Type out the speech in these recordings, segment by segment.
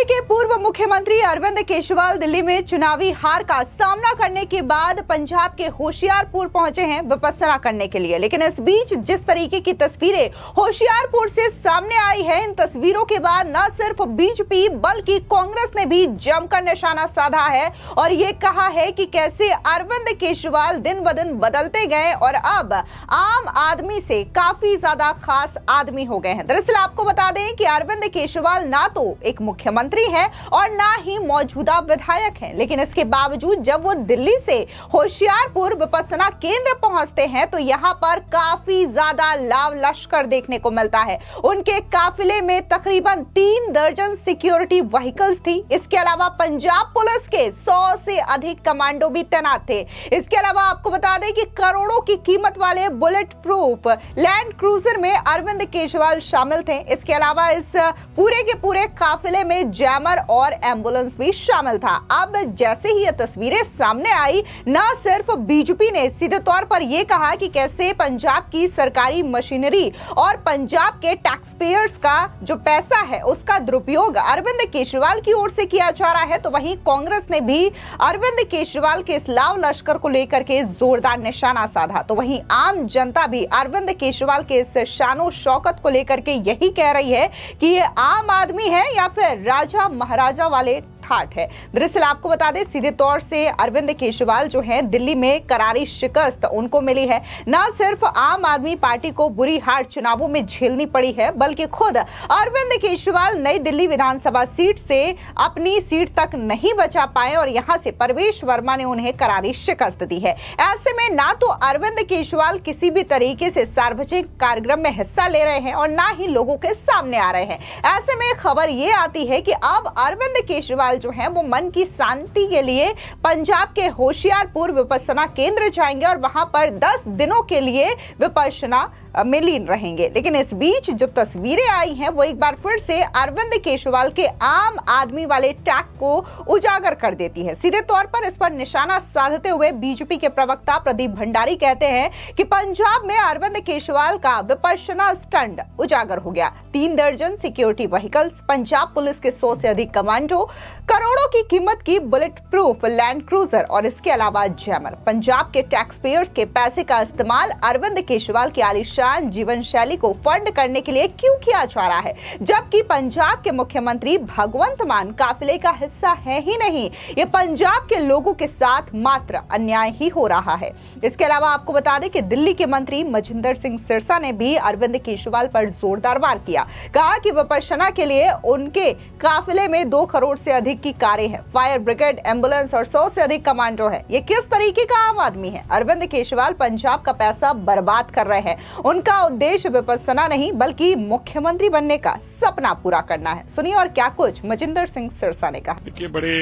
UP के पूर्व मुख्यमंत्री अरविंद केजरीवाल दिल्ली में चुनावी हार का सामना करने के बाद पंजाब के होशियारपुर पहुंचे हैं विपස්සना करने के लिए। लेकिन इस बीच जिस तरीके की तस्वीरें होशियारपुर से सामने आई है, इन तस्वीरों के बाद न सिर्फ बीजेपी बल्कि कांग्रेस ने भी जमकर निशाना साधा है और ये कहा है कि कैसे अरविंद केजरीवाल दिन ब दिन बदलते गए और अब आम आदमी से काफी ज्यादा खास आदमी हो गए हैं। दरअसल आपको बता दें कि अरविंद केजरीवाल ना तो एक मुख्यमंत्री है और ना ही मौजूदा विधायक हैं, लेकिन इसके बावजूद जब वो दिल्ली से होशियारपुर विपස්සना केंद्र पहुंचते हैं तो यहां पर काफी ज्यादा लाव लश्कर देखने को मिलता है। उनके काफिले में तकरीबन 3 दर्जन सिक्योरिटी व्हीकल्स थी। इसके अलावा पंजाब पुलिस के 100 से अधिक कमांडो भी तैनात थे। इसके अलावा आपको बता दें कि करोड़ों की कीमत वाले बुलेट प्रूफ लैंड क्रूजर में अरविंद केजरीवाल शामिल थे। इसके अलावा इस पूरे के पूरे काफिले में जैमर और एम्बुलेंस भी शामिल था। अब जैसे ही ये तस्वीरें सामने आई, न सिर्फ बीजेपी ने सीधे तौर पर यह कहा कि कैसे पंजाब की सरकारी मशीनरी और पंजाब के टैक्स पेयर्स का जो पैसा है उसका दुरुपयोग अरविंद केजरीवाल की ओर से किया जा रहा है, तो वहीं कांग्रेस ने भी अरविंद केजरीवाल के इस लाव लश्कर को लेकर के जोरदार निशाना साधा। तो वहीं आम जनता भी अरविंद केजरीवाल के इस शानो शौकत को लेकर के यही कह रही है कि ये आम आदमी है या फिर राजा महाराजा वाले ठाठ है। दरअसल आपको बता दें सीधे तौर से अरविंद केजरीवाल जो है दिल्ली में करारी शिकस्त उनको मिली है। न सिर्फ आम आदमी पार्टी को बुरी हार चुनावों में झेलनी पड़ी है, बल्कि खुद अरविंद केजरीवाल नई दिल्ली विधानसभा सीट से अपनी सीट तक नहीं बचा पाए और यहां से परवेश वर्मा ने उन्हें करारी शिकस्त दी है। ऐसे में ना तो अरविंद केजरीवाल किसी भी तरीके से सार्वजनिक कार्यक्रम में हिस्सा ले रहे हैं और ना ही लोगों के सामने आ रहे हैं। ऐसे में खबर यह आती है कि अब अरविंद केजरीवाल जो है वो मन की शांति के लिए पंजाब के होशियारपुर विपස්සना केंद्र जाएंगे और वहां पर 10 दिनों के लिए विपස්සना में लीन रहेंगे। लेकिन इस बीच जो तस्वीरें आई हैं वो एक बार फिर से अरविंद केजरीवाल के आम आदमी वाले टैग को उजागर कर देती है। सीधे तौर पर इस पर निशाना साधते हुए बीजेपी के प्रवक्ता प्रदीप भंडारी कहते हैं कि पंजाब में अरविंद केजरीवाल का विपස්සना स्टंट उजागर हो गया। 3 दर्जन सिक्योरिटी व्हीकल्स, पंजाब पुलिस के 100 से अधिक कमांडो, करोड़ों की कीमत की बुलेट प्रूफ लैंड क्रूजर और इसके अलावा जैमर। पंजाब के टैक्स पेयर्स के पैसे का इस्तेमाल अरविंद केजरीवाल की आलिशान जीवन शैली को फंड करने के लिए क्यों किया जा रहा है, जबकि पंजाब के मुख्यमंत्री भगवंत मान काफिले का हिस्सा है ही नहीं। ये पंजाब के लोगों के साथ मात्र अन्याय ही हो रहा है। इसके अलावा आपको बता दें कि दिल्ली के मंत्री मजिंदर सिंह सिरसा ने भी अरविंद केजरीवाल पर जोरदार वार किया। कहा कि विपස්සना के लिए उनके काफिले में 2 करोड़ से अधिक की कारें हैं, फायर ब्रिगेड, एम्बुलेंस और 100 से अधिक कमांडो है। ये किस तरीके का आम आदमी है? अरविंद केजरीवाल पंजाब का पैसा बर्बाद कर रहे हैं। उनका उद्देश्य विपස්සना नहीं बल्कि मुख्यमंत्री बनने का सपना पूरा करना है। सुनिए और क्या कुछ मजिंदर सिंह सिरसा ने कहा। देखिए, बड़े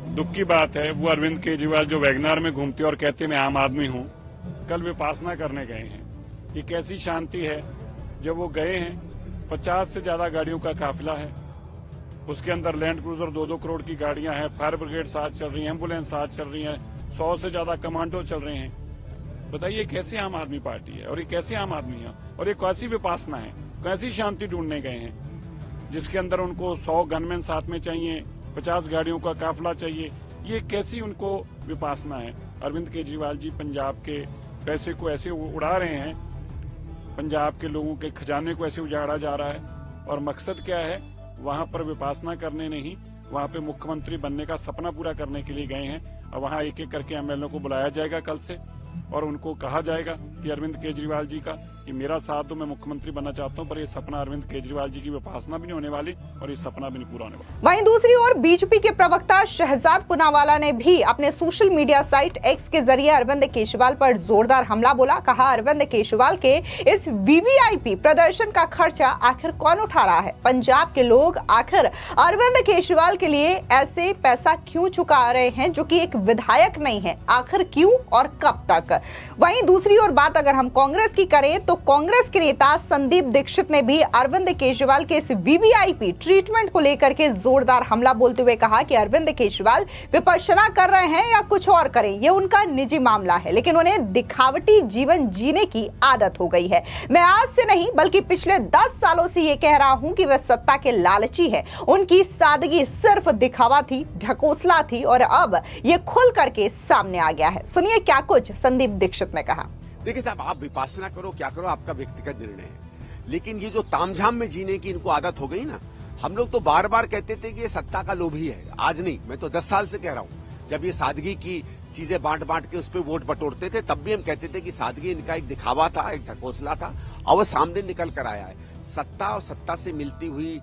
दुख की बात है, वो अरविंद केजरीवाल जो वैगनार में घूमते और कहते मैं आम आदमी हूँ, कल विपස්සना करने गए हैं। ये कैसी शांति है? जब वो गए हैं 50 से ज्यादा गाड़ियों का काफिला है, उसके अंदर लैंड क्रूजर 2-2 करोड़ की गाड़ियां हैं, फायर ब्रिगेड साथ चल रही है, एम्बुलेंस साथ चल रही है, 100 से ज्यादा कमांडो चल रहे हैं। बताइए कैसी आम आदमी पार्टी है और ये कैसे आम आदमी है और ये कैसी विपස්සना है? कैसी शांति ढूंढने गए हैं जिसके अंदर उनको 100 गनमैन साथ में चाहिए, 50 गाड़ियों का काफिला चाहिए? ये कैसी उनको विपස්සना है? अरविंद केजरीवाल जी पंजाब के पैसे को ऐसे उड़ा रहे हैं, पंजाब के लोगों के खजाने को ऐसे उजाड़ा जा रहा है और मकसद क्या है? वहां पर विपස්සना करने नहीं, वहां पे मुख्यमंत्री बनने का सपना पूरा करने के लिए गए हैं। और वहां एक एक करके एमएलए को बुलाया जाएगा कल से और उनको कहा जाएगा कि अरविंद केजरीवाल जी का कि मेरा साथ दो, मैं मुख्यमंत्री बनना चाहता हूं, पर ये सपना अरविंद केजरीवाल जी की विपස්සना भी नहीं होने वाली और ये सपना भी नहीं पूरा होने वाला। वहीं दूसरी ओर बीजेपी के प्रवक्ता शहजाद पूनावाला ने भी अपने सोशल मीडिया साइट एक्स के जरिए अरविंद केजरीवाल पर जोरदार हमला बोला। कहा अरविंद केजरीवाल के इस वीवीआईपी प्रदर्शन का खर्चा आखिर कौन उठा रहा है? पंजाब के लोग आखिर अरविंद केजरीवाल के लिए ऐसे पैसा क्यों चुका रहे हैं जो कि एक विधायक नहीं है? आखिर क्यों और कब तक? वहीं दूसरी ओर बात अगर हम कांग्रेस की करें तो कांग्रेस के नेता संदीप दीक्षित ने भी अरविंद केजरीवाल के इस वीवीआईपी ट्रीटमेंट को लेकर के जोरदार हमला बोलते हुए कहा कि अरविंद केजरीवाल विपश्यना कर रहे हैं या कुछ और करें, ये उनका निजी मामला है, लेकिन उन्हें दिखावटी जीवन जीने की आदत हो गई है। मैं आज से नहीं बल्कि पिछले 10 सालों से ये कह रहा हूं कि वे सत्ता के लालची है। उनकी सादगी सिर्फ दिखावा थी, ढकोसला थी और अब ये खुल करके सामने आ गया है। सुनिए क्या कुछ संदीप दीक्षित ने कहा। देखिए साहब, आप विपासना करो क्या करो आपका व्यक्तिगत निर्णय है, लेकिन ये जो तामझाम में जीने की इनको आदत हो गई ना, हम लोग तो बार बार कहते थे कि ये सत्ता का लोभी है। आज नहीं, मैं तो 10 साल से कह रहा हूं। जब ये सादगी की चीजें बांट के उस पर वोट बटोरते थे तब भी हम कहते थे कि सादगी इनका एक दिखावा था, एक ढकोसला था, और वो सामने निकल कर आया है। सत्ता और सत्ता से मिलती हुई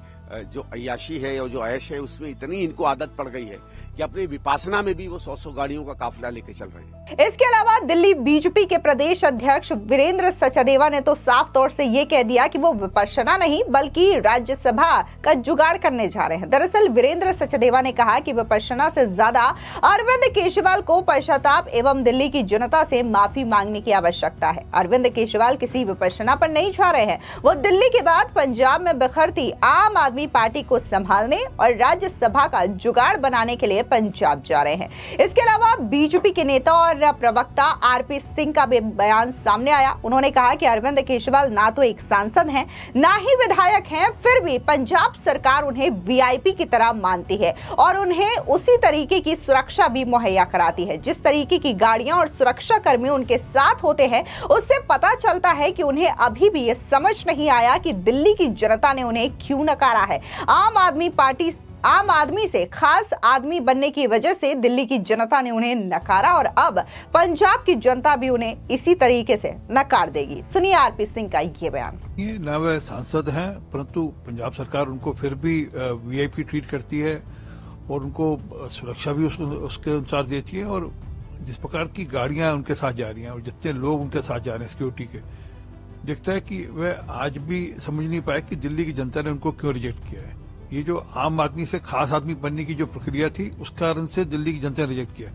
जो अय्याशी है और जो ऐश है उसमें इतनी इनको आदत पड़ गई है कि अपनी विपासना में भी वो 100 गाड़ियों का काफिला लेके चल रहे हैं। इसके अलावा दिल्ली बीजेपी के प्रदेश अध्यक्ष वीरेंद्र सचदेवा ने तो साफ तौर से ये कह दिया कि वो विपश्यना नहीं बल्कि राज्यसभा का जुगाड़ करने जा रहे हैं। दरअसल वीरेंद्र सचदेवा ने कहा कि विपश्यना से ज्यादा अरविंद केजरीवाल को पश्चाताप एवं दिल्ली की जनता से माफी मांगने की आवश्यकता है। अरविंद केजरीवाल किसी विपश्यना पर नहीं जा रहे हैं, वो दिल्ली के बाद पंजाब में बिखरती आम आदमी पार्टी को संभालने और राज्यसभा का जुगाड़ बनाने के लिए पंजाब जा रहे हैं। इसके अलावा बीजेपी के नेता और प्रवक्ता आरपी सिंह का भी बयान सामने आया। उन्होंने कहा कि अरविंद केजरीवाल ना तो एक सांसद हैं, ना ही विधायक हैं, फिर भी पंजाब सरकार उन्हें वीआईपी की तरह मानती है और उन्हें उसी तरीके की सुरक्षा भी मुहैया कराती है। जिस तरीके की गाड़ियां और सुरक्षा कर्मी उनके साथ होते हैं, उससे पता चलता है कि उन्हें अभी भी ये समझ नहीं आया कि दिल्ली की जनता ने उन्हें क्यों नकारा है। आम आदमी से खास आदमी बनने की वजह से दिल्ली की जनता ने उन्हें नकारा और अब पंजाब की जनता भी उन्हें इसी तरीके से नकार देगी। सुनिए आरपी सिंह का ये बयान। ये न वे सांसद हैं, परंतु पंजाब सरकार उनको फिर भी वीआईपी ट्रीट करती है और उनको सुरक्षा भी उसके अनुसार देती है। और जिस प्रकार की गाड़ियां उनके साथ जा रही हैं और जितने लोग उनके साथ जा रहे हैं सिक्योरिटी के, दिखता है कि वह आज भी समझ नहीं पाए कि दिल्ली की जनता ने उनको क्यों रिजेक्ट किया है। ये जो आम आदमी से खास आदमी बनने की जो प्रक्रिया थी उस कारण से दिल्ली की जनता ने रिजेक्ट किया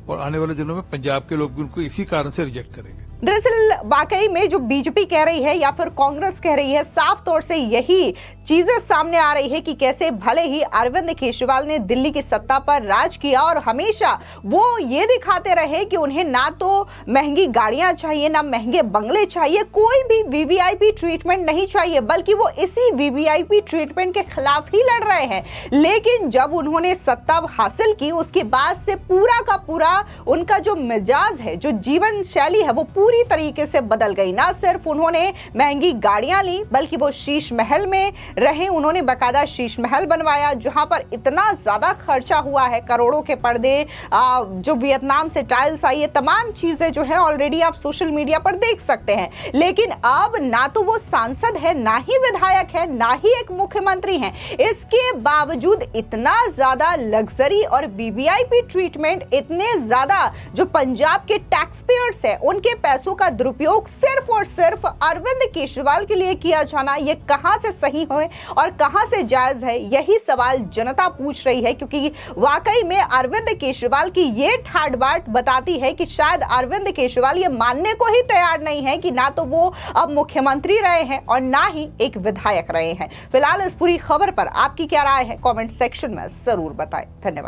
और आने वाले दिनों में पंजाब के लोग भी उनको इसी कारण से रिजेक्ट करेंगे। दरअसल वाकई में जो बीजेपी कह रही है या फिर कांग्रेस कह रही है, साफ तौर से यही चीजें सामने आ रही है कि कैसे भले ही अरविंद केजरीवाल ने दिल्ली की सत्ता पर राज किया और हमेशा वो ये दिखाते रहे कि उन्हें ना तो महंगी गाड़ियां चाहिए, ना महंगे बंगले चाहिए, कोई भी वीवीआईपी ट्रीटमेंट नहीं चाहिए, बल्कि वो इसी वीवीआईपी ट्रीटमेंट के खिलाफ ही लड़ रहे हैं। लेकिन जब उन्होंने सत्ता हासिल की उसके बाद से पूरा का पूरा उनका जो मिजाज है, जो जीवन शैली है, वो पूरी तरीके से बदल गई। ना सिर्फ उन्होंने महंगी गाड़ियां ली बल्कि वो शीश महल में रहे। उन्होंने बकायदा शीश महल बनवाया जहां पर इतना ज्यादा खर्चा हुआ है, करोड़ों के पर्दे, जो वियतनाम से टाइल्स आई है, तमाम चीजें जो है ऑलरेडी आप सोशल मीडिया पर देख सकते हैं। लेकिन अब ना तो वो सांसद है, ना ही विधायक है, ना ही एक मुख्यमंत्री है। इसके बावजूद इतना ज्यादा लग्जरी और वीवीआईपी ट्रीटमेंट, इतने ज्यादा जो पंजाब के टैक्स पेयर्स है उनके पैसों का दुरुपयोग सिर्फ और सिर्फ अरविंद केजरीवाल के लिए किया जाना, ये कहां से सही है और कहां से जायज है, यही सवाल जनता पूछ रही है। क्योंकि वाकई में अरविंद केजरीवाल की ये ठाट बाट बताती है कि शायद अरविंद केजरीवाल ये मानने को ही तैयार नहीं है कि ना तो वो अब मुख्यमंत्री रहे हैं और ना ही एक विधायक रहे हैं। फिलहाल इस पूरी खबर पर आपकी क्या राय है, कमेंट सेक्शन में जरूर बताएं। धन्यवाद।